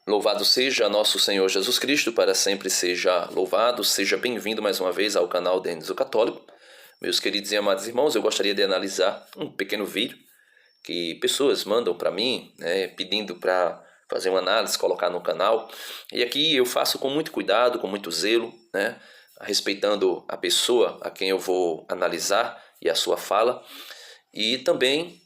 Louvado seja nosso Senhor Jesus Cristo, para sempre seja louvado. Seja bem-vindo mais uma vez ao canal Denis o Católico. Meus queridos e amados irmãos, eu gostaria de analisar um pequeno vídeo que pessoas mandam para mim, pedindo para fazer uma análise, colocar no canal. E aqui eu faço com muito cuidado, com muito zelo, respeitando a pessoa a quem eu vou analisar e a sua fala. E também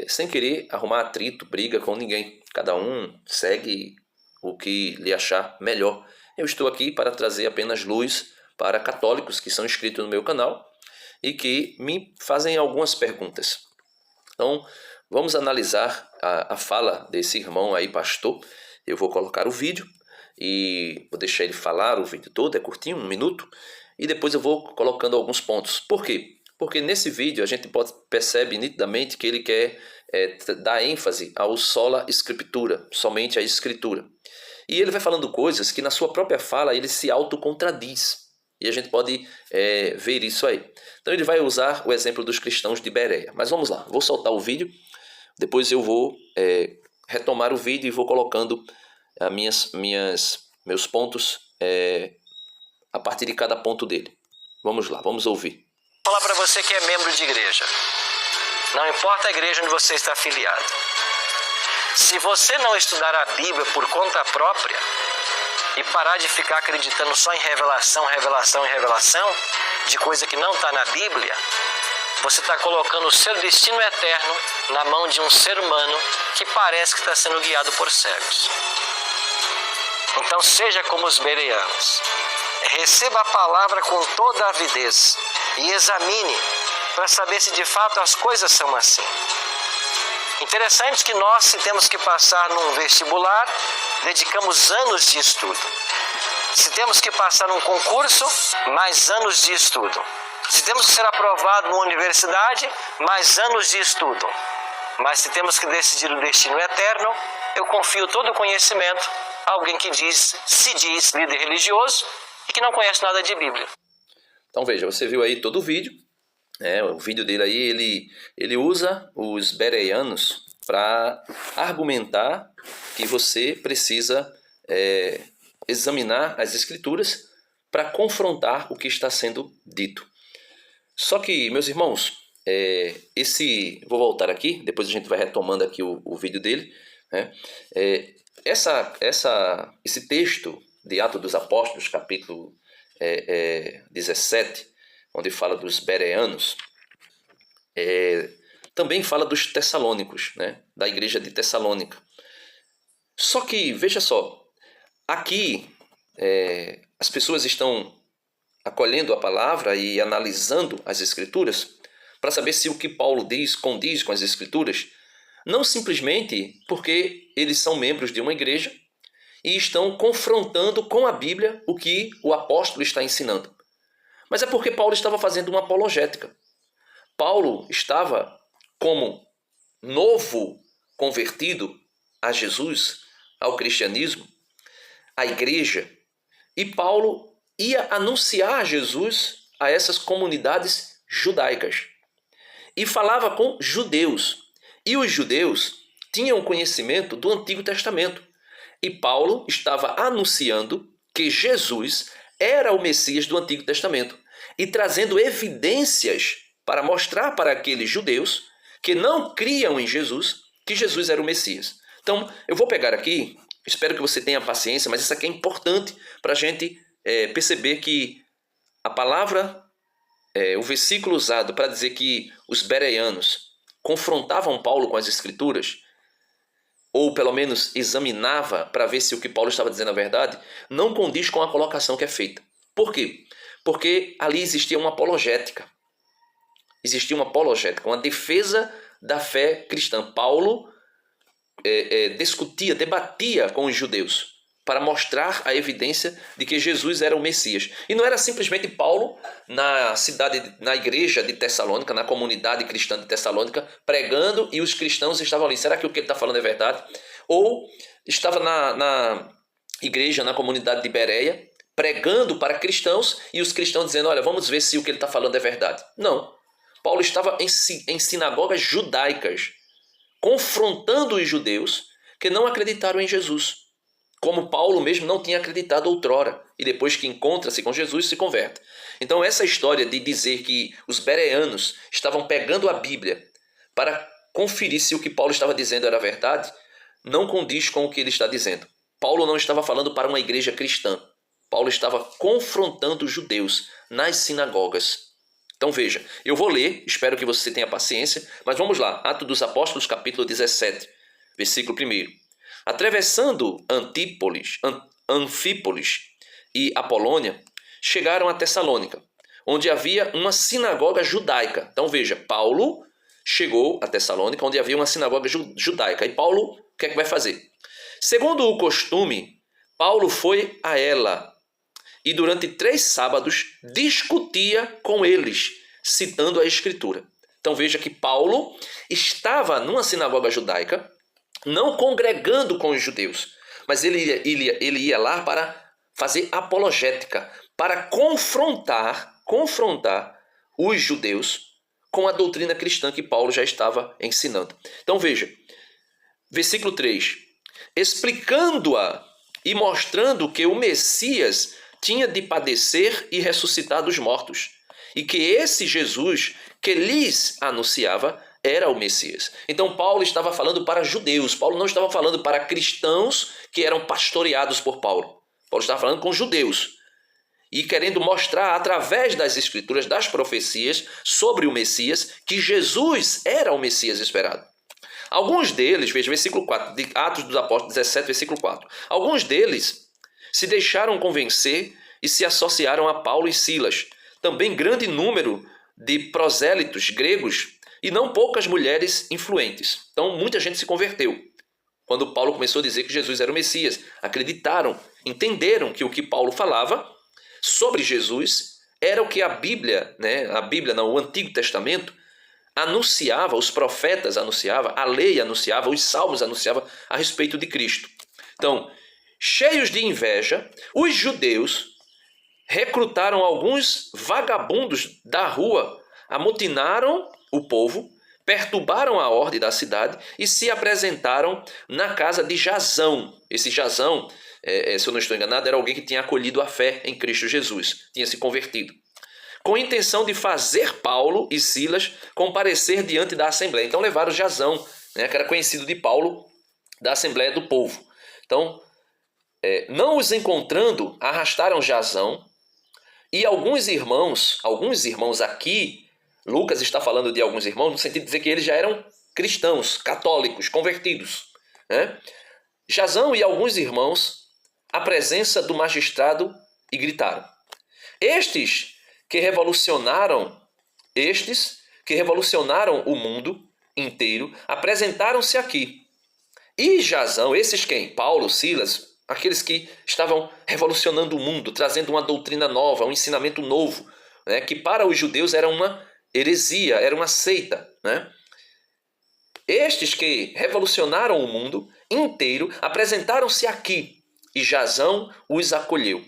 sem querer arrumar atrito, briga com ninguém. Cada um segue o que lhe achar melhor. Eu estou aqui para trazer apenas luz para católicos que são inscritos no meu canal e que me fazem algumas perguntas. Então, vamos analisar a fala desse irmão aí, pastor. Eu vou colocar o vídeo e vou deixar ele falar o vídeo todo, é curtinho, 1 minuto, e depois eu vou colocando alguns pontos. Por quê? Porque nesse vídeo a gente percebe nitidamente que ele quer dar ênfase ao sola scriptura, somente a escritura. E ele vai falando coisas que na sua própria fala ele se autocontraduz. E a gente pode ver isso aí. Então ele vai usar o exemplo dos cristãos de Bereia. Mas vamos lá, vou soltar o vídeo, depois eu vou retomar o vídeo e vou colocando meus pontos a partir de cada ponto dele. Vamos lá, vamos ouvir. Vou falar para você que é membro de igreja. Não importa a igreja onde você está afiliado. Se você não estudar a Bíblia por conta própria e parar de ficar acreditando só em revelação, revelação e revelação, de coisa que não está na Bíblia, você está colocando o seu destino eterno na mão de um ser humano que parece que está sendo guiado por cegos. Então seja como os bereanos. Receba a palavra com toda a avidez e examine para saber se de fato as coisas são assim. Interessante que nós, se temos que passar num vestibular, dedicamos anos de estudo. Se temos que passar num concurso, mais anos de estudo. Se temos que ser aprovado numa universidade, mais anos de estudo. Mas se temos que decidir o destino eterno, eu confio todo o conhecimento a alguém que se diz líder religioso e que não conhece nada de Bíblia. Então veja, você viu aí todo o vídeo. O vídeo dele aí, ele usa os bereanos para argumentar que você precisa examinar as escrituras para confrontar o que está sendo dito. Só que, meus irmãos, vou voltar aqui, depois a gente vai retomando aqui o vídeo dele. Esse texto de Atos dos Apóstolos, capítulo 17, onde fala dos bereanos, também fala dos tessalônicos, da igreja de Tessalônica. Só que, veja só, aqui as pessoas estão acolhendo a palavra e analisando as escrituras para saber se o que Paulo diz condiz com as escrituras, não simplesmente porque eles são membros de uma igreja e estão confrontando com a Bíblia o que o apóstolo está ensinando. Mas é porque Paulo estava fazendo uma apologética. Paulo estava como novo convertido a Jesus, ao cristianismo, à igreja. E Paulo ia anunciar Jesus a essas comunidades judaicas. E falava com judeus. E os judeus tinham conhecimento do Antigo Testamento. E Paulo estava anunciando que Jesus era o Messias do Antigo Testamento e trazendo evidências para mostrar para aqueles judeus que não criam em Jesus que Jesus era o Messias. Então, eu vou pegar aqui, espero que você tenha paciência, mas isso aqui é importante para a gente perceber que a palavra, o versículo usado para dizer que os bereanos confrontavam Paulo com as Escrituras, ou pelo menos examinava para ver se o que Paulo estava dizendo é verdade, não condiz com a colocação que é feita. Por quê? Porque ali existia uma apologética. Existia uma apologética, uma defesa da fé cristã. Paulo debatia com os judeus para mostrar a evidência de que Jesus era o Messias. E não era simplesmente Paulo na igreja de Tessalônica, na comunidade cristã de Tessalônica, pregando e os cristãos estavam ali. Será que o que ele está falando é verdade? Ou estava na igreja, na comunidade de Bereia, pregando para cristãos e os cristãos dizendo, olha, vamos ver se o que ele está falando é verdade. Não. Paulo estava em sinagogas judaicas, confrontando os judeus que não acreditaram em Jesus. como Paulo mesmo não tinha acreditado outrora, e depois que encontra-se com Jesus, se converte. Então essa história de dizer que os bereanos estavam pegando a Bíblia para conferir se o que Paulo estava dizendo era verdade, não condiz com o que ele está dizendo. Paulo não estava falando para uma igreja cristã. Paulo estava confrontando os judeus nas sinagogas. Então veja, eu vou ler, espero que você tenha paciência, mas vamos lá, Atos dos Apóstolos, capítulo 17, versículo 1. Atravessando Anfípolis e Apolônia, chegaram a Tessalônica, onde havia uma sinagoga judaica. Então veja, Paulo chegou a Tessalônica, onde havia uma sinagoga judaica. E Paulo, o que é que vai fazer? Segundo o costume, Paulo foi a ela e durante 3 sábados discutia com eles, citando a Escritura. Então veja que Paulo estava numa sinagoga judaica, não congregando com os judeus, mas ele ia lá para fazer apologética, para confrontar os judeus com a doutrina cristã que Paulo já estava ensinando. Então veja, versículo 3, explicando-a e mostrando que o Messias tinha de padecer e ressuscitar dos mortos, e que esse Jesus que lhes anunciava era o Messias. Então Paulo estava falando para judeus, Paulo não estava falando para cristãos que eram pastoreados por Paulo. Paulo estava falando com judeus e querendo mostrar através das escrituras, das profecias sobre o Messias, que Jesus era o Messias esperado. Alguns deles, veja, versículo 4, de Atos dos Apóstolos 17, versículo 4. Alguns deles se deixaram convencer e se associaram a Paulo e Silas. Também grande número de prosélitos gregos e não poucas mulheres influentes. Então muita gente se converteu. Quando Paulo começou a dizer que Jesus era o Messias, acreditaram, entenderam que o que Paulo falava sobre Jesus era o que a Bíblia, o Antigo Testamento, anunciava, os profetas anunciavam, a lei anunciava, os salmos anunciavam a respeito de Cristo. Então, cheios de inveja, os judeus recrutaram alguns vagabundos da rua, amotinaram o povo, perturbaram a ordem da cidade e se apresentaram na casa de Jasão. Esse Jasão, se eu não estou enganado, era alguém que tinha acolhido a fé em Cristo Jesus, tinha se convertido, com a intenção de fazer Paulo e Silas comparecer diante da Assembleia. Então levaram Jasão, que era conhecido de Paulo, da Assembleia do Povo. Então, não os encontrando, arrastaram Jasão e alguns irmãos aqui, Lucas está falando de alguns irmãos, no sentido de dizer que eles já eram cristãos, católicos, convertidos. Jasão e alguns irmãos, à presença do magistrado, e gritaram. Estes que revolucionaram o mundo inteiro, apresentaram-se aqui. E Jasão, esses quem? Paulo, Silas, aqueles que estavam revolucionando o mundo, trazendo uma doutrina nova, um ensinamento novo, que para os judeus era uma heresia, era uma seita. Estes que revolucionaram o mundo inteiro apresentaram-se aqui e Jasão os acolheu.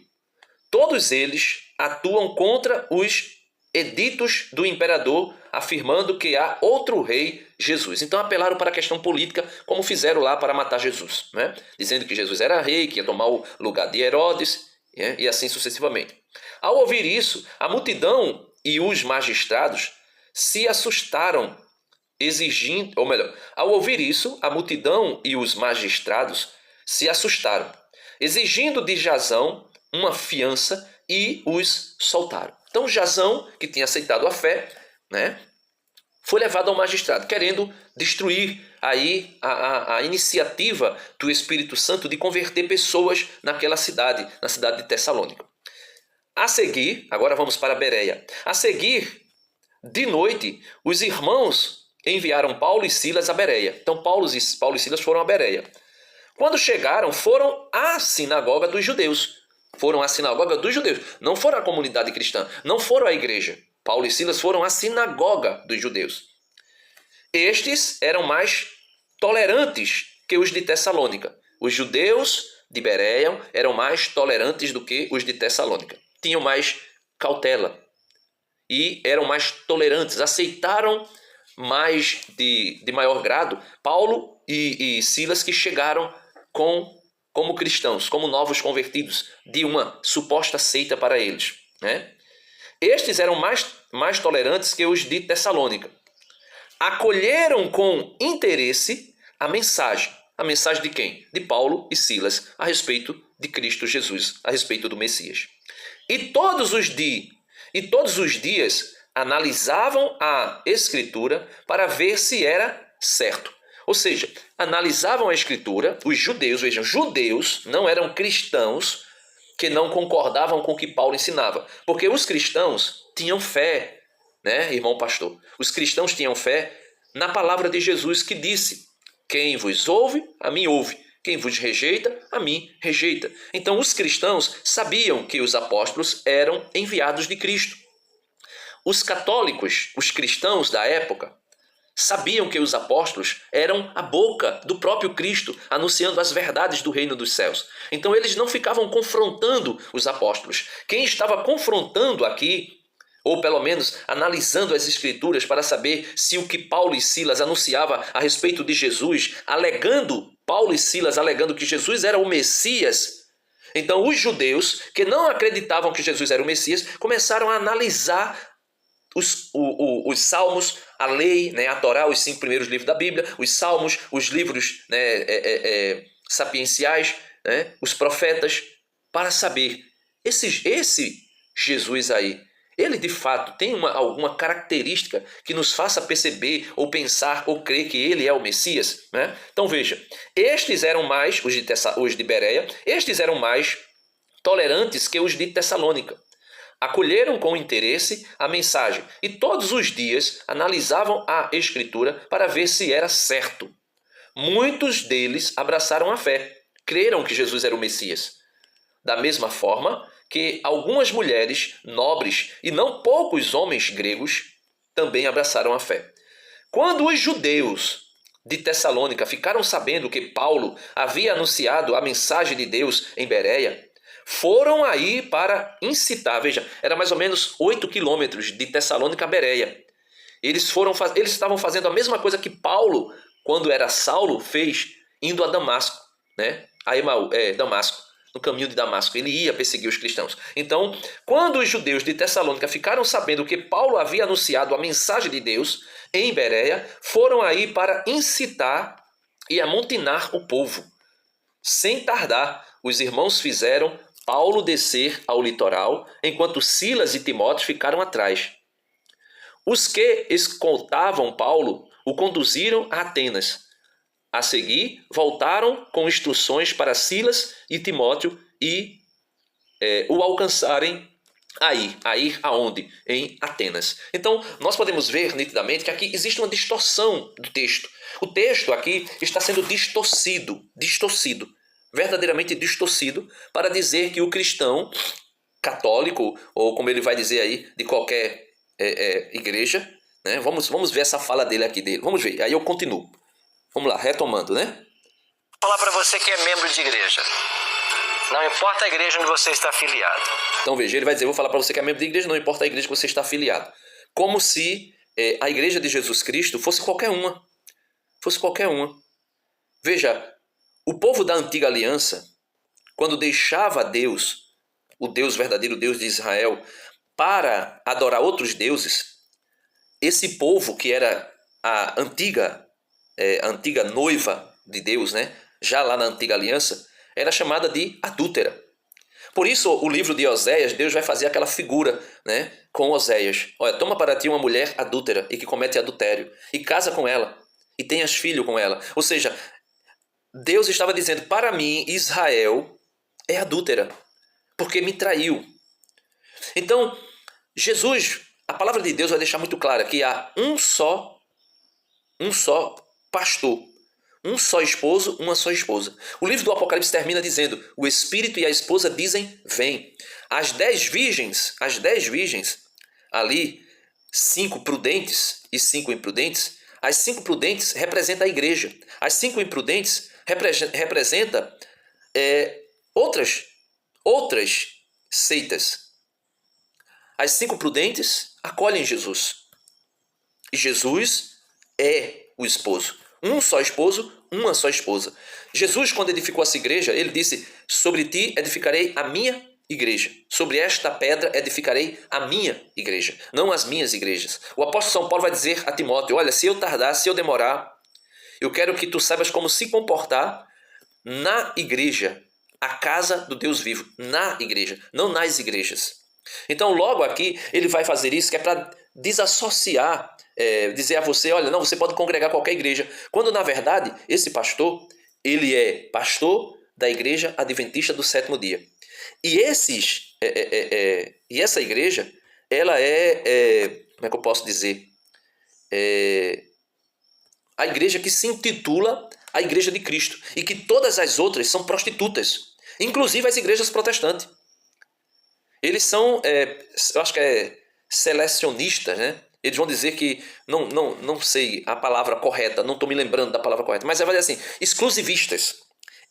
Todos eles atuam contra os editos do imperador, afirmando que há outro rei, Jesus. Então apelaram para a questão política, como fizeram lá para matar Jesus, dizendo que Jesus era rei, que ia tomar o lugar de Herodes, e assim sucessivamente. Ao ouvir isso, a multidão e os magistrados se assustaram, ao ouvir isso, a multidão e os magistrados se assustaram, exigindo de Jasão uma fiança e os soltaram. Então Jasão, que tinha aceitado a fé, foi levado ao magistrado, querendo destruir aí a iniciativa do Espírito Santo de converter pessoas naquela cidade, na cidade de Tessalônica. A seguir, agora vamos para Bereia. A seguir, de noite, os irmãos enviaram Paulo e Silas a Bereia. Então Paulo e Silas foram a Bereia. Quando chegaram, foram à sinagoga dos judeus. Não foram à comunidade cristã, não foram à igreja. Paulo e Silas foram à sinagoga dos judeus. Estes eram mais tolerantes que os de Tessalônica. Os judeus de Bereia eram mais tolerantes do que os de Tessalônica. Tinham mais cautela e eram mais tolerantes, aceitaram mais de maior grado Paulo e Silas, que chegaram com como cristãos, como novos convertidos de uma suposta seita para eles, né? Estes eram mais tolerantes que os de Tessalônica. Acolheram com interesse a mensagem. A mensagem de quem? De Paulo e Silas, a respeito de Cristo Jesus, a respeito do Messias. E todos os dias analisavam a Escritura para ver se era certo. Ou seja, analisavam a Escritura, os judeus, vejam, judeus não eram cristãos que não concordavam com o que Paulo ensinava. Porque os cristãos tinham fé, né, irmão pastor? Os cristãos tinham fé na palavra de Jesus que disse: quem vos ouve, a mim ouve. Quem vos rejeita, a mim rejeita. Então os cristãos sabiam que os apóstolos eram enviados de Cristo. Os católicos, os cristãos da época, sabiam que os apóstolos eram a boca do próprio Cristo, anunciando as verdades do reino dos céus. Então eles não ficavam confrontando os apóstolos. Quem estava confrontando aqui, ou pelo menos analisando as Escrituras para saber se o que Paulo e Silas anunciavam a respeito de Jesus, Paulo e Silas alegando que Jesus era o Messias. Então os judeus que não acreditavam que Jesus era o Messias começaram a analisar os salmos, a lei, né, a Torá, os 5 primeiros livros da Bíblia, os salmos, os livros, né, sapienciais, né, os profetas, para saber, esse Jesus aí, ele de fato tem alguma característica que nos faça perceber, ou pensar, ou crer que ele é o Messias, né? Então veja, estes eram mais, os de Bereia, estes eram mais tolerantes que os de Tessalônica. Acolheram com interesse a mensagem e todos os dias analisavam a Escritura para ver se era certo. Muitos deles abraçaram a fé, creram que Jesus era o Messias. Da mesma forma que algumas mulheres nobres e não poucos homens gregos também abraçaram a fé. Quando os judeus de Tessalônica ficaram sabendo que Paulo havia anunciado a mensagem de Deus em Bereia, foram aí para incitar, veja, era mais ou menos 8 quilômetros de Tessalônica a Bereia. Eles estavam fazendo a mesma coisa que Paulo, quando era Saulo, fez indo a Damasco, né? Damasco, no caminho de Damasco. Ele ia perseguir os cristãos. Então, quando os judeus de Tessalônica ficaram sabendo que Paulo havia anunciado a mensagem de Deus em Bereia, foram aí para incitar e amontonar o povo. Sem tardar, os irmãos fizeram Paulo descer ao litoral, enquanto Silas e Timóteo ficaram atrás. Os que escoltavam Paulo o conduziram a Atenas. A seguir, voltaram com instruções para Silas e Timóteo e o alcançarem a ir aonde? Em Atenas. Então, nós podemos ver nitidamente que aqui existe uma distorção do texto. O texto aqui está sendo distorcido, verdadeiramente distorcido, para dizer que o cristão católico, ou como ele vai dizer aí, de qualquer igreja, né? Vamos ver essa fala dele aqui. Vamos ver, aí eu continuo. Vamos lá, retomando, né? Vou falar para você que é membro de igreja. Não importa a igreja onde você está afiliado. Então veja, ele vai dizer, vou falar para você que é membro de igreja, não importa a igreja que você está afiliado. Como se a igreja de Jesus Cristo fosse qualquer uma. Veja, o povo da antiga aliança, quando deixava Deus, o Deus verdadeiro, Deus de Israel, para adorar outros deuses, esse povo que era a antiga noiva de Deus, né? Já lá na antiga aliança, era chamada de adúltera. Por isso, o livro de Oséias, Deus vai fazer aquela figura, né, com Oséias. Olha, toma para ti uma mulher adúltera e que comete adultério, e casa com ela, e tenhas filho com ela. Ou seja, Deus estava dizendo, para mim, Israel é adúltera, porque me traiu. Então, Jesus, a palavra de Deus vai deixar muito clara que há um só pastor, um só esposo, uma só esposa. O livro do Apocalipse termina dizendo, o Espírito e a esposa dizem, vem. As 10 virgens, ali, 5 prudentes e 5 imprudentes, as 5 prudentes representam a igreja. As 5 imprudentes representam outras seitas. As 5 prudentes acolhem Jesus. E Jesus é o esposo. Um só esposo, uma só esposa. Jesus, quando edificou essa igreja, ele disse: sobre ti edificarei a minha igreja. Sobre esta pedra edificarei a minha igreja, não as minhas igrejas. O apóstolo São Paulo vai dizer a Timóteo: olha, se eu tardar, se eu demorar, eu quero que tu saibas como se comportar na igreja, a casa do Deus vivo, na igreja, não nas igrejas. Então, logo aqui, ele vai fazer isso, que é para desassociar, dizer a você: olha, não, você pode congregar qualquer igreja. Quando, na verdade, esse pastor, ele é pastor da igreja adventista do sétimo dia. E essa igreja, ela como é que eu posso dizer? A igreja que se intitula a Igreja de Cristo. E que todas as outras são prostitutas. Inclusive as igrejas protestantes. Eles são, eu acho que selecionistas, né? Eles vão dizer que, não sei a palavra correta, não estou me lembrando da palavra correta, mas vai dizer assim, exclusivistas.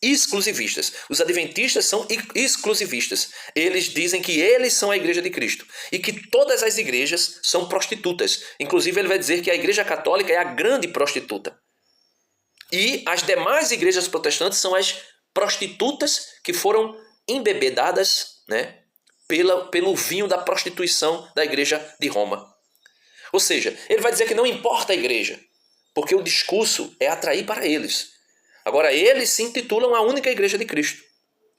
Exclusivistas. Os adventistas são exclusivistas. Eles dizem que eles são a Igreja de Cristo e que todas as igrejas são prostitutas. Inclusive ele vai dizer que a Igreja Católica é a grande prostituta. E as demais igrejas protestantes são as prostitutas que foram embebedadas, né, pelo vinho da prostituição da Igreja de Roma. Ou seja, ele vai dizer que não importa a igreja, porque o discurso é atrair para eles. Agora, eles se intitulam a única igreja de Cristo,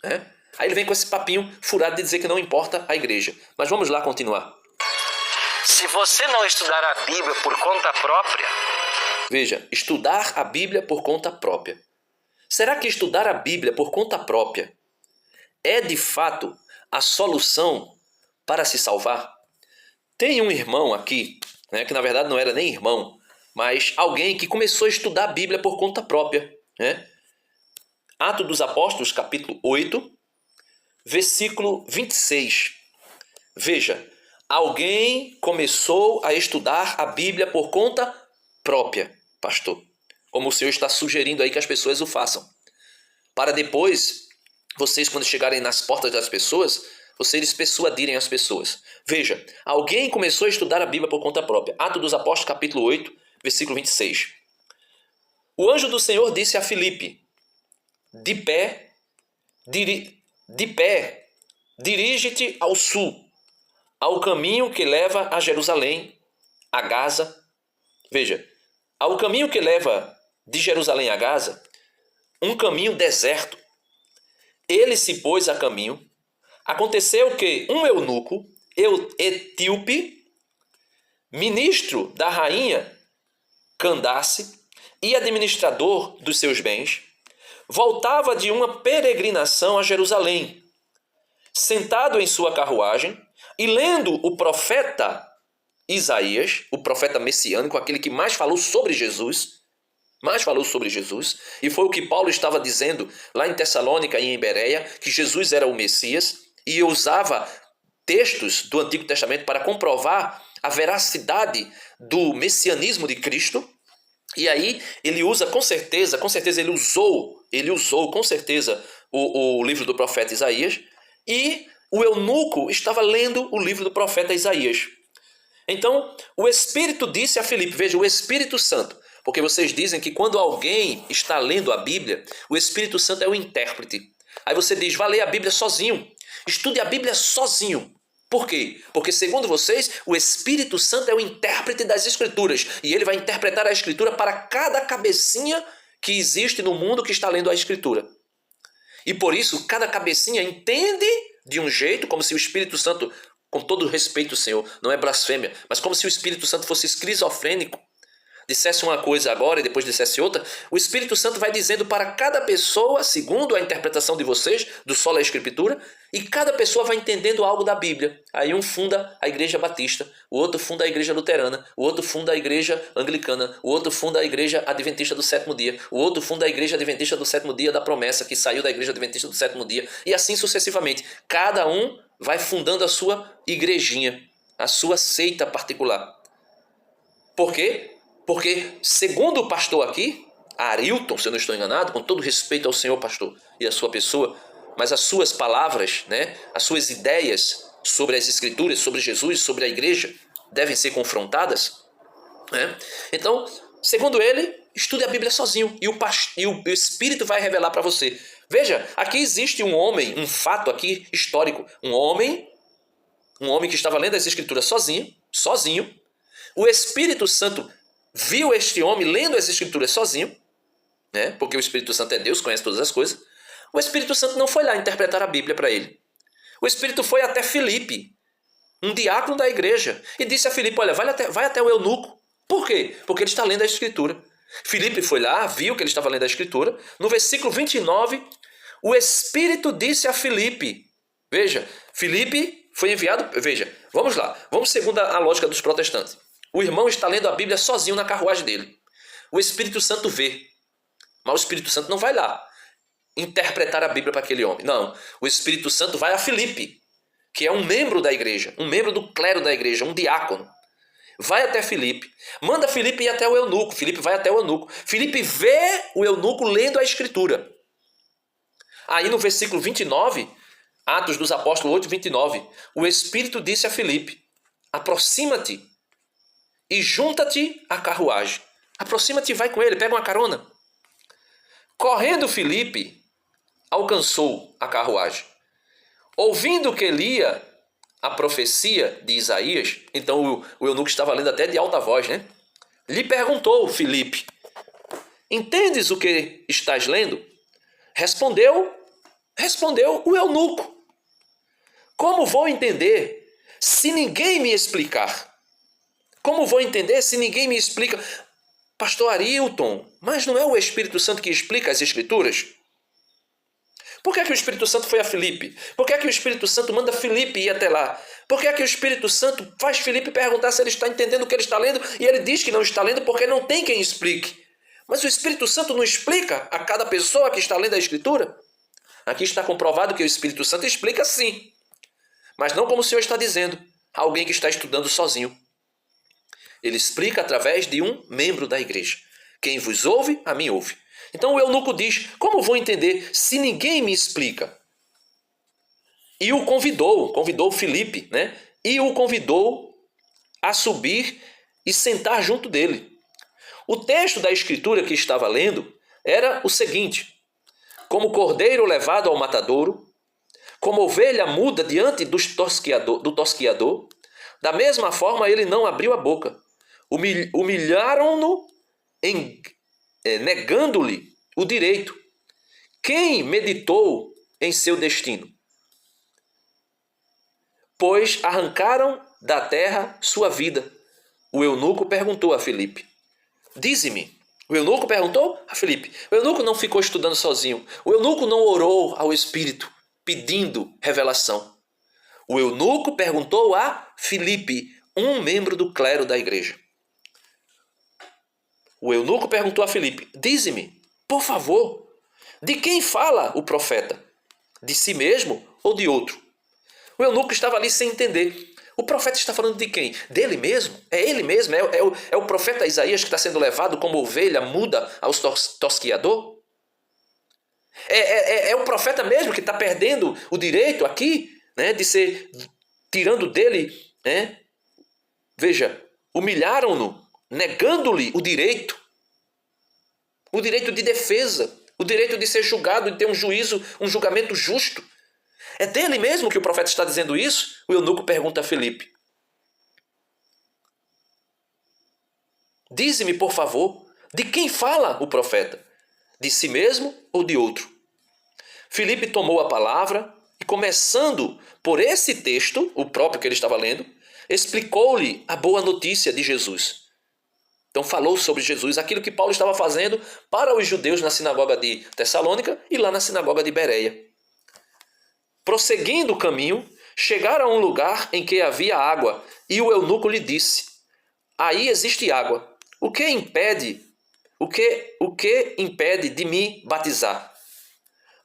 né? Aí ele vem com esse papinho furado de dizer que não importa a igreja. Mas vamos lá continuar. Se você não estudar a Bíblia por conta própria... Veja, estudar a Bíblia por conta própria. Será que estudar a Bíblia por conta própria é, de fato, a solução para se salvar? Tem um irmão aqui, né, que na verdade não era nem irmão, mas alguém que começou a estudar a Bíblia por conta própria, né? Atos dos Apóstolos, capítulo 8, versículo 26. Veja, alguém começou a estudar a Bíblia por conta própria, pastor. Como o Senhor está sugerindo aí que as pessoas o façam. Para depois, vocês, quando chegarem nas portas das pessoas, vocês persuadirem as pessoas. Veja, alguém começou a estudar a Bíblia por conta própria. Atos dos Apóstolos, capítulo 8, versículo 26. O anjo do Senhor disse a Filipe: de pé, dirige-te ao sul, ao caminho que leva a Jerusalém, a Gaza. Veja, ao caminho que leva de Jerusalém a Gaza, um caminho deserto. Ele se pôs a caminho. Aconteceu que um eunuco, etíope, ministro da rainha Candace e administrador dos seus bens, voltava de uma peregrinação a Jerusalém. Sentado em sua carruagem e lendo o profeta Isaías, o profeta messiânico, aquele que mais falou sobre Jesus, e foi o que Paulo estava dizendo lá em Tessalônica e em Bereia, que Jesus era o Messias, e usava textos do Antigo Testamento para comprovar a veracidade do messianismo de Cristo. E aí ele usa com certeza ele usou com certeza o livro do profeta Isaías, e o eunuco estava lendo o livro do profeta Isaías. Então, o Espírito disse a Filipe, veja, o Espírito Santo, porque vocês dizem que quando alguém está lendo a Bíblia, o Espírito Santo é o intérprete. Aí você diz: vá ler a Bíblia sozinho, estude a Bíblia sozinho. Por quê? Porque, segundo vocês, o Espírito Santo é o intérprete das Escrituras, e ele vai interpretar a Escritura para cada cabecinha que existe no mundo que está lendo a Escritura. E por isso, cada cabecinha entende de um jeito, como se o Espírito Santo, com todo respeito, Senhor, não é blasfêmia, mas como se o Espírito Santo fosse esquizofrênico, dissesse uma coisa agora e depois dissesse outra. O Espírito Santo vai dizendo para cada pessoa, segundo a interpretação de vocês, do Sola Escritura, e cada pessoa vai entendendo algo da Bíblia. Aí um funda a Igreja Batista, o outro funda a Igreja Luterana, o outro funda a Igreja Anglicana, o outro funda a Igreja Adventista do Sétimo Dia, o outro funda a Igreja Adventista do Sétimo Dia da Promessa, que saiu da Igreja Adventista do Sétimo Dia, e assim sucessivamente. Cada um vai fundando a sua igrejinha, a sua seita particular. Por quê? Porque, segundo o pastor aqui, Arilton, se eu não estou enganado, com todo respeito ao senhor pastor e à sua pessoa, mas as suas palavras, né, as suas ideias sobre as Escrituras, sobre Jesus, sobre a igreja, devem ser confrontadas, né? Então, segundo ele, estude a Bíblia sozinho e o Espírito vai revelar para você. Veja, aqui existe um homem, um fato aqui histórico. Um homem que estava lendo as Escrituras sozinho. O Espírito Santo viu este homem lendo as Escrituras sozinho, né? Porque o Espírito Santo é Deus, conhece todas as coisas. O Espírito Santo não foi lá interpretar a Bíblia para ele. O Espírito foi até Filipe, um diácono da igreja, e disse a Filipe, olha, vai até o eunuco. Por quê? Porque ele está lendo a Escritura. Filipe foi lá, viu que ele estava lendo a Escritura. No versículo 29, o Espírito disse a Filipe, veja, Filipe foi enviado, veja, vamos lá, vamos segundo a lógica dos protestantes. O irmão está lendo a Bíblia sozinho na carruagem dele. O Espírito Santo vê, mas o Espírito Santo não vai lá interpretar a Bíblia para aquele homem. Não, o Espírito Santo vai a Filipe, que é um membro da igreja, um membro do clero da igreja, um diácono. Vai até Filipe, manda Filipe ir até o eunuco. Filipe vai até o eunuco. Filipe vê o eunuco lendo a Escritura. Aí no versículo 29, Atos dos Apóstolos 8, 29, o Espírito disse a Filipe, aproxima-te e junta-te à carruagem. Aproxima-te e vai com ele, pega uma carona. Correndo Filipe, alcançou a carruagem. Ouvindo que lia a profecia de Isaías, então o eunuco estava lendo até de alta voz, né? Lhe perguntou Filipe, entendes o que estás lendo? Respondeu o eunuco, como vou entender se ninguém me explicar? Como vou entender se ninguém me explica? Pastor Arilton, mas não é o Espírito Santo que explica as Escrituras? Por que é que o Espírito Santo foi a Filipe? Por que é que o Espírito Santo manda Filipe ir até lá? Por que é que o Espírito Santo faz Filipe perguntar se ele está entendendo o que ele está lendo e ele diz que não está lendo porque não tem quem explique? Mas o Espírito Santo não explica a cada pessoa que está lendo a Escritura? Aqui está comprovado que o Espírito Santo explica sim, mas não como o Senhor está dizendo, alguém que está estudando sozinho. Ele explica através de um membro da igreja. Quem vos ouve, a mim ouve. Então o eunuco diz, como vou entender se ninguém me explica? E o convidou Filipe, né? E o convidou a subir e sentar junto dele. O texto da Escritura que estava lendo era o seguinte, como cordeiro levado ao matadouro, como ovelha muda diante do tosquiador, da mesma forma ele não abriu a boca. Humilharam-no negando-lhe o direito. Quem meditou em seu destino? Pois arrancaram da terra sua vida. O eunuco perguntou a Filipe. Dize-me. O eunuco perguntou a Filipe. O eunuco não ficou estudando sozinho. O eunuco não orou ao Espírito pedindo revelação. O eunuco perguntou a Filipe, um membro do clero da igreja. O eunuco perguntou a Filipe, dize-me, por favor, de quem fala o profeta? De si mesmo ou de outro? O eunuco estava ali sem entender. O profeta está falando de quem? Dele mesmo? É ele mesmo? É o profeta Isaías que está sendo levado como ovelha muda aos tosquiador? É o profeta mesmo que está perdendo o direito aqui, né, de ser, tirando dele, né? Veja, humilharam-no, negando-lhe o direito de defesa, o direito de ser julgado, de ter um julgamento justo. É dele mesmo que o profeta está dizendo isso? O eunuco pergunta a Filipe. Dize-me, por favor, de quem fala o profeta? De si mesmo ou de outro? Filipe tomou a palavra e, começando por esse texto, o próprio que ele estava lendo, explicou-lhe a boa notícia de Jesus. Então falou sobre Jesus, aquilo que Paulo estava fazendo para os judeus na sinagoga de Tessalônica e lá na sinagoga de Bereia. Prosseguindo o caminho, chegaram a um lugar em que havia água, e o eunuco lhe disse, aí existe água, o que impede de me batizar?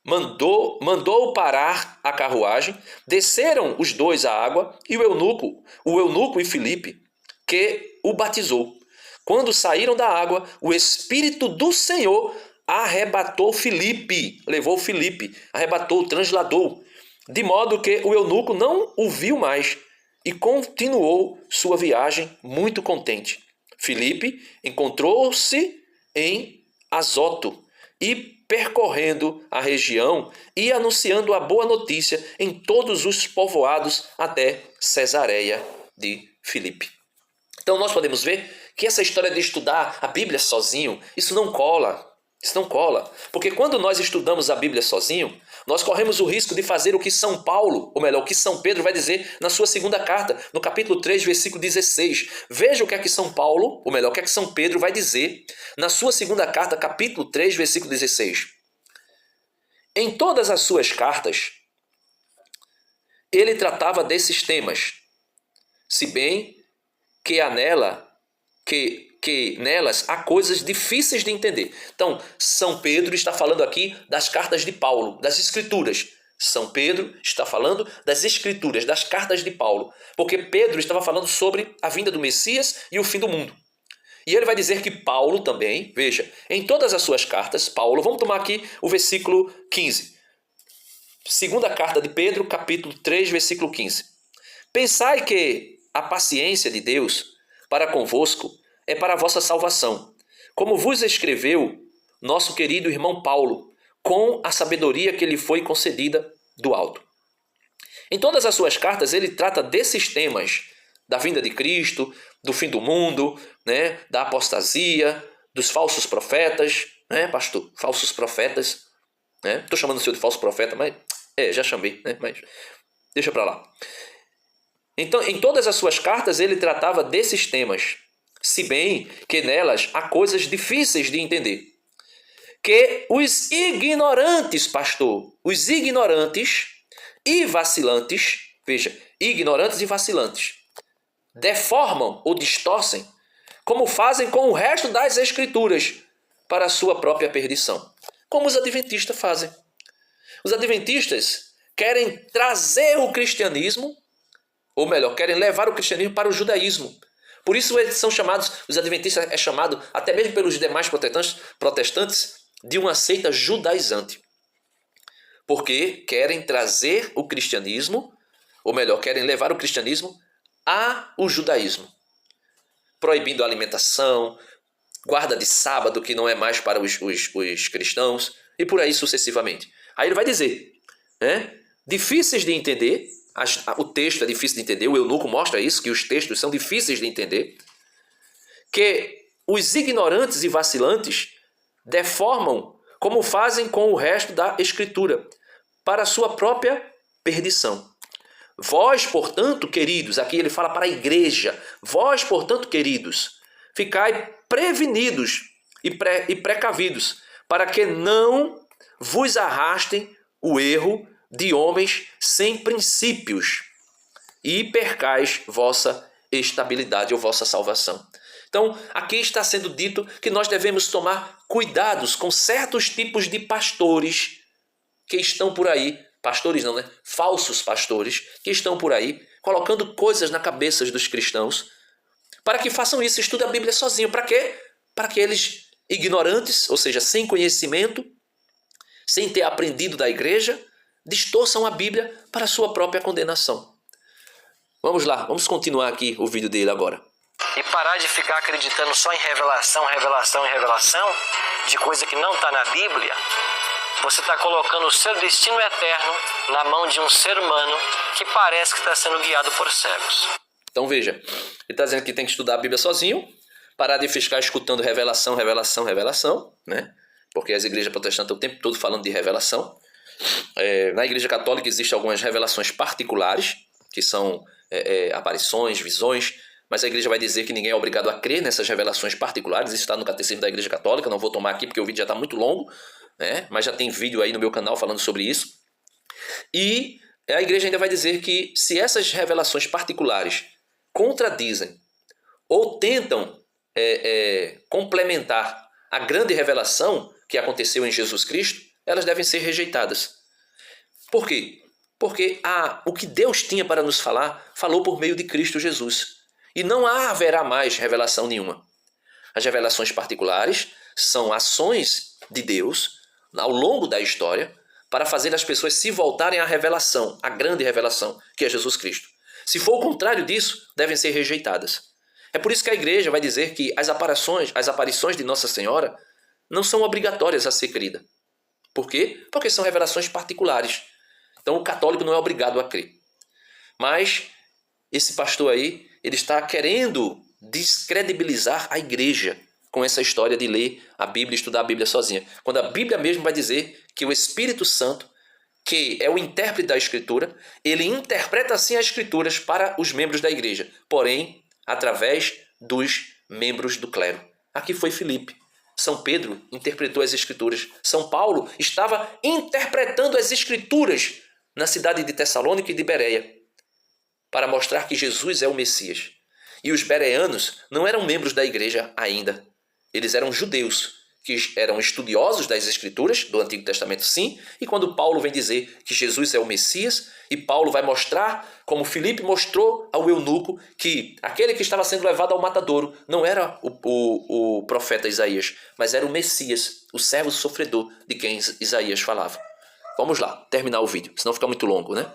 Mandou parar a carruagem, desceram os dois à água, e o eunuco e Filipe, que o batizou. Quando saíram da água, o Espírito do Senhor arrebatou Filipe, transladou, de modo que o eunuco não o viu mais e continuou sua viagem muito contente. Filipe encontrou-se em Azoto e percorrendo a região e anunciando a boa notícia em todos os povoados até Cesareia de Filipe. Então nós podemos ver que essa história de estudar a Bíblia sozinho, isso não cola. Isso não cola. Porque quando nós estudamos a Bíblia sozinho, nós corremos o risco de fazer o que São Paulo, ou melhor, o que São Pedro vai dizer na sua segunda carta, no capítulo 3, versículo 16. Veja o que é que São Paulo, ou melhor, o que é que São Pedro vai dizer na sua segunda carta, capítulo 3, versículo 16. Em todas as suas cartas, ele tratava desses temas, se bem que nelas há coisas difíceis de entender. Então, São Pedro está falando aqui das cartas de Paulo, das Escrituras. São Pedro está falando das Escrituras, das cartas de Paulo, porque Pedro estava falando sobre a vinda do Messias e o fim do mundo. E ele vai dizer que Paulo também, veja, em todas as suas cartas, Paulo, vamos tomar aqui o versículo 15. Segunda carta de Pedro, capítulo 3, versículo 15. Pensai que a paciência de Deus para convosco é para a vossa salvação, como vos escreveu nosso querido irmão Paulo, com a sabedoria que lhe foi concedida do alto. Em todas as suas cartas ele trata desses temas, da vinda de Cristo, do fim do mundo, né, da apostasia, dos falsos profetas, né, pastor? Falsos profetas, né? Estou chamando o senhor de falso profeta, mas já chamei, né? Mas deixa para lá. Então, em todas as suas cartas ele tratava desses temas, se bem que nelas há coisas difíceis de entender. Que os ignorantes, pastor, os ignorantes e vacilantes, veja, ignorantes e vacilantes, deformam ou distorcem, como fazem com o resto das Escrituras, para a sua própria perdição. Como os adventistas fazem. Os adventistas querem trazer o cristianismo, ou melhor, querem levar o cristianismo para o judaísmo. Por isso eles são chamados, os adventistas é chamado, até mesmo pelos demais protestantes, de uma seita judaizante. Porque querem trazer o cristianismo, ou melhor, querem levar o cristianismo ao judaísmo. Proibindo a alimentação, guarda de sábado, que não é mais para os cristãos, e por aí sucessivamente. Aí ele vai dizer, né, difíceis de entender, o texto é difícil de entender, o eunuco mostra isso, que os textos são difíceis de entender, que os ignorantes e vacilantes deformam como fazem com o resto da Escritura, para a sua própria perdição. Vós, portanto, queridos, aqui ele fala para a igreja, vós, portanto, queridos, ficai prevenidos e precavidos, para que não vos arrastem o erro de homens sem princípios e percais vossa estabilidade ou vossa salvação. Então, aqui está sendo dito que nós devemos tomar cuidados com certos tipos de pastores que estão por aí, pastores não, né? Falsos pastores que estão por aí, colocando coisas na cabeça dos cristãos, para que façam isso, estudem a Bíblia sozinho. Para quê? Para que eles, ignorantes, ou seja, sem conhecimento, sem ter aprendido da igreja, distorçam a Bíblia para a sua própria condenação. Vamos lá, vamos continuar aqui o vídeo dele agora. E parar de ficar acreditando só em revelação, revelação e revelação, de coisa que não está na Bíblia. Você está colocando o seu destino eterno na mão de um ser humano que parece que está sendo guiado por cegos. Então veja, ele está dizendo que tem que estudar a Bíblia sozinho, parar de ficar escutando revelação, revelação, revelação, né? Porque as igrejas protestantes estão o tempo todo falando de revelação. Na igreja católica existem algumas revelações particulares, que são aparições, visões, mas a igreja vai dizer que ninguém é obrigado a crer nessas revelações particulares. Isso está no Catecismo da Igreja Católica, não vou tomar aqui porque o vídeo já está muito longo, né? Mas já tem vídeo aí no meu canal falando sobre isso. E a igreja ainda vai dizer que se essas revelações particulares contradizem ou tentam complementar a grande revelação que aconteceu em Jesus Cristo, elas devem ser rejeitadas. Por quê? Porque o que Deus tinha para nos falar, falou por meio de Cristo Jesus. E não haverá mais revelação nenhuma. As revelações particulares são ações de Deus ao longo da história para fazer as pessoas se voltarem à revelação, à grande revelação, que é Jesus Cristo. Se for o contrário disso, devem ser rejeitadas. É por isso que a igreja vai dizer que as aparições de Nossa Senhora não são obrigatórias a ser crida. Por quê? Porque são revelações particulares. Então o católico não é obrigado a crer. Mas esse pastor aí, ele está querendo descredibilizar a igreja com essa história de ler a Bíblia e estudar a Bíblia sozinha. Quando a Bíblia mesmo vai dizer que o Espírito Santo, que é o intérprete da Escritura, ele interpreta assim as Escrituras para os membros da igreja, porém, através dos membros do clero. Aqui foi Filipe. São Pedro interpretou as Escrituras. São Paulo estava interpretando as Escrituras na cidade de Tessalônica e de Bereia, para mostrar que Jesus é o Messias. E os bereanos não eram membros da igreja ainda. Eles eram judeus, que eram estudiosos das Escrituras, do Antigo Testamento sim, e quando Paulo vem dizer que Jesus é o Messias, e Paulo vai mostrar, como Filipe mostrou ao eunuco, que aquele que estava sendo levado ao matadouro não era o profeta Isaías, mas era o Messias, o servo sofredor de quem Isaías falava. Vamos lá, terminar o vídeo, senão fica muito longo, né?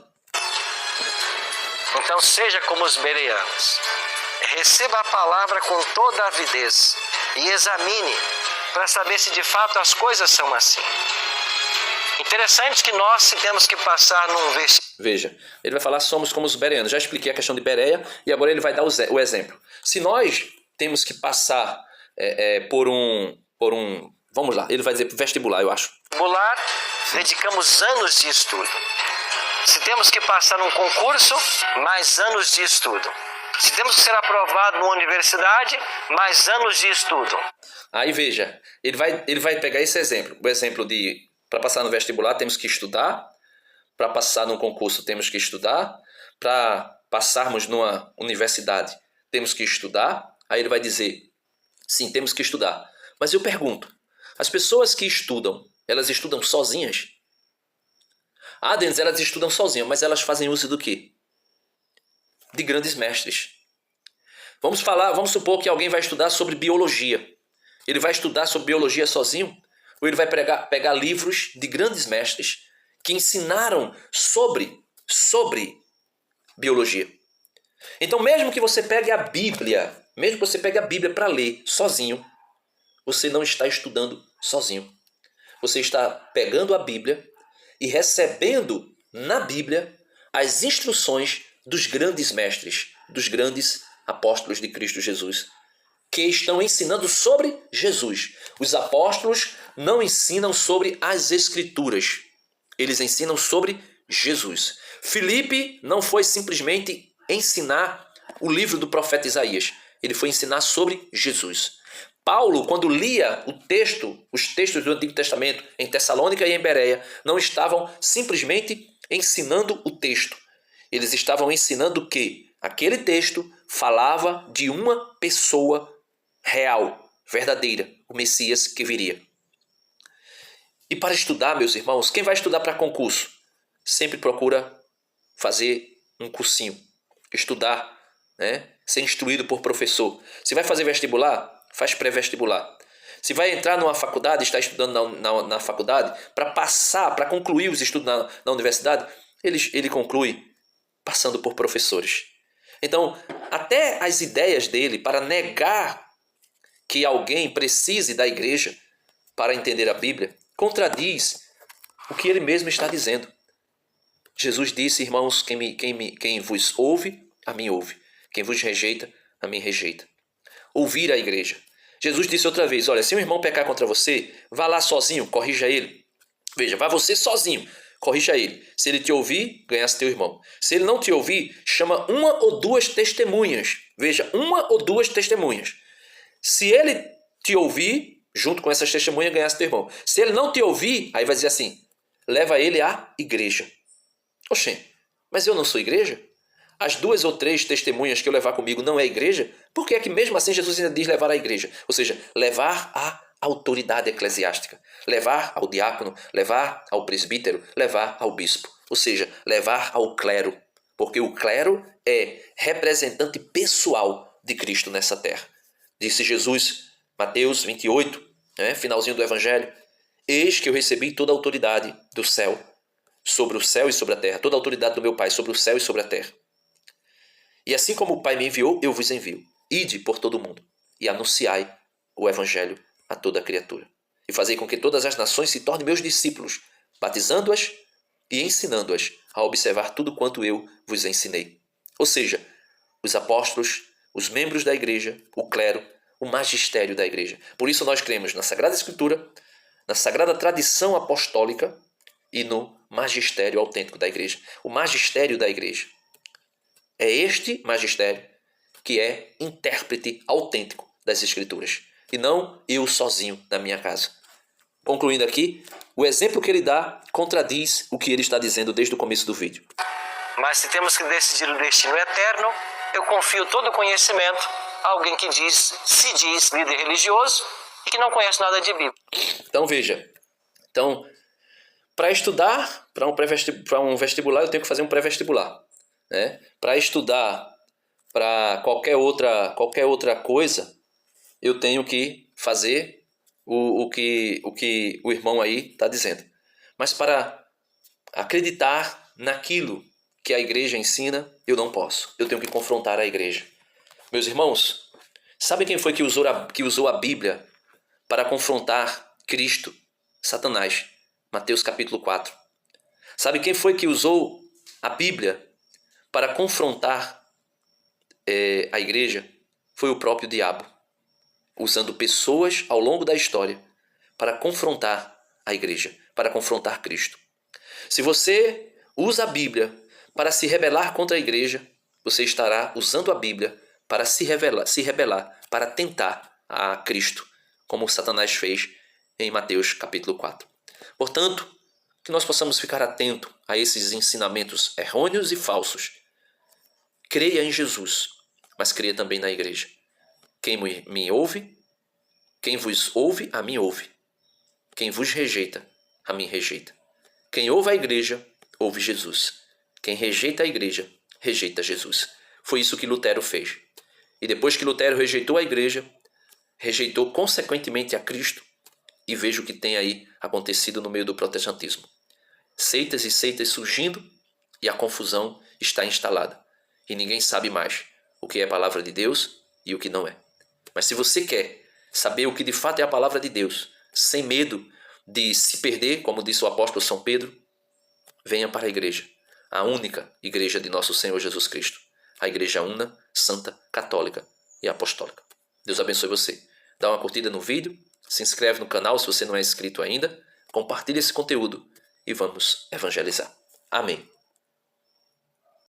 Então seja como os bereanos. Receba a palavra com toda a avidez e examine para saber se de fato as coisas são assim. Interessante que nós temos que passar num versículo. Veja, ele vai falar somos como os bereanos. Já expliquei a questão de Bereia e agora ele vai dar o exemplo. Se nós temos que passar por um... Vamos lá, ele vai dizer vestibular, eu acho. Vestibular, dedicamos anos de estudo. Se temos que passar num concurso, mais anos de estudo. Se temos que ser aprovado numa universidade, mais anos de estudo. Aí veja, ele vai pegar esse exemplo. O exemplo de, para passar no vestibular, temos que estudar. Para passar num concurso, temos que estudar. Para passarmos numa universidade, temos que estudar. Aí ele vai dizer, sim, temos que estudar. Mas eu pergunto, as pessoas que estudam, elas estudam sozinhas? Ah, Denis, elas estudam sozinhas, mas elas fazem uso do quê? De grandes mestres. Vamos supor que alguém vai estudar sobre biologia. Ele vai estudar sobre biologia sozinho? Ou ele vai pegar livros de grandes mestres que ensinaram sobre biologia? Então, mesmo que você pegue a Bíblia para ler sozinho, você não está estudando sozinho. Você está pegando a Bíblia e recebendo na Bíblia as instruções dos grandes mestres, dos grandes apóstolos de Cristo Jesus, que estão ensinando sobre Jesus. Os apóstolos não ensinam sobre as Escrituras, eles ensinam sobre Jesus. Filipe não foi simplesmente ensinar o livro do profeta Isaías, ele foi ensinar sobre Jesus. Paulo, quando lia os textos do Antigo Testamento em Tessalônica e em Bereia, não estavam simplesmente ensinando o texto. Eles estavam ensinando que aquele texto falava de uma pessoa real, verdadeira, o Messias que viria. E para estudar, meus irmãos, quem vai estudar para concurso? Sempre procura fazer um cursinho, estudar, né? Ser instruído por professor. Se vai fazer vestibular, faz pré-vestibular. Se vai entrar numa faculdade, está estudando na faculdade, para concluir os estudos na universidade, ele conclui passando por professores. Então, até as ideias dele para negar que alguém precise da igreja para entender a Bíblia, contradiz o que ele mesmo está dizendo. Jesus disse, irmãos, quem vos ouve, a mim ouve. Quem vos rejeita, a mim rejeita. Ouvir a igreja. Jesus disse outra vez, olha, se um irmão pecar contra você, vá lá sozinho, corrija ele. Veja, vá você sozinho, corrija ele. Se ele te ouvir, ganhasse teu irmão. Se ele não te ouvir, chama uma ou duas testemunhas. Veja, uma ou duas testemunhas. Se ele te ouvir, junto com essas testemunhas, ganhasse teu irmão. Se ele não te ouvir, aí vai dizer assim, leva ele à igreja. Oxê, mas eu não sou igreja? As 2 ou 3 testemunhas que eu levar comigo não é igreja? Por que é que mesmo assim Jesus ainda diz levar à igreja? Ou seja, levar à autoridade eclesiástica, levar ao diácono, levar ao presbítero, levar ao bispo. Ou seja, levar ao clero, porque o clero é representante pessoal de Cristo nessa terra. Disse Jesus, Mateus 28, finalzinho do Evangelho, eis que eu recebi toda a autoridade do céu, sobre o céu e sobre a terra, toda a autoridade do meu Pai sobre o céu e sobre a terra. E assim como o Pai me enviou, eu vos envio. ide por todo o mundo e anunciai o evangelho a toda criatura. E fazei com que todas as nações se tornem meus discípulos, batizando-as e ensinando-as a observar tudo quanto eu vos ensinei. Ou seja, os apóstolos, os membros da igreja, o clero, o magistério da igreja. Por isso nós cremos na Sagrada Escritura, na sagrada tradição apostólica e no magistério autêntico da igreja. O magistério da igreja. É este magistério que é intérprete autêntico das Escrituras. E não eu sozinho na minha casa. Concluindo aqui, o exemplo que ele dá contradiz o que ele está dizendo desde o começo do vídeo. Mas se temos que decidir o destino eterno, eu confio todo o conhecimento a alguém que se diz líder religioso e que não conhece nada de Bíblia. Então veja, para estudar para um vestibular eu tenho que fazer um pré-vestibular, né? Para estudar para qualquer outra coisa eu tenho que fazer o que o irmão aí está dizendo. Mas para acreditar naquilo que a igreja ensina, eu não posso. Eu tenho que confrontar a igreja. Meus irmãos, sabe quem foi que usou a Bíblia para confrontar Cristo? Satanás. Mateus capítulo 4. Sabe quem foi que usou a Bíblia para confrontar a igreja? Foi o próprio diabo, usando pessoas ao longo da história para confrontar a igreja, para confrontar Cristo. Se você usa a Bíblia para se rebelar contra a igreja, você estará usando a Bíblia para se rebelar, para tentar a Cristo, como Satanás fez em Mateus capítulo 4. Portanto, que nós possamos ficar atentos a esses ensinamentos errôneos e falsos. Creia em Jesus, mas creia também na igreja. Quem me ouve, quem vos ouve, a mim ouve. Quem vos rejeita, a mim rejeita. Quem ouve a igreja, ouve Jesus. Quem rejeita a igreja, rejeita Jesus. Foi isso que Lutero fez. E depois que Lutero rejeitou a igreja, rejeitou consequentemente a Cristo, e veja o que tem aí acontecido no meio do protestantismo. Seitas e seitas surgindo, e a confusão está instalada. E ninguém sabe mais o que é a palavra de Deus e o que não é. Mas se você quer saber o que de fato é a palavra de Deus, sem medo de se perder, como disse o apóstolo São Pedro, venha para a igreja, a única igreja de nosso Senhor Jesus Cristo, a igreja una, santa, católica e apostólica. Deus abençoe você. Dá uma curtida no vídeo, se inscreve no canal se você não é inscrito ainda, compartilhe esse conteúdo e vamos evangelizar. Amém.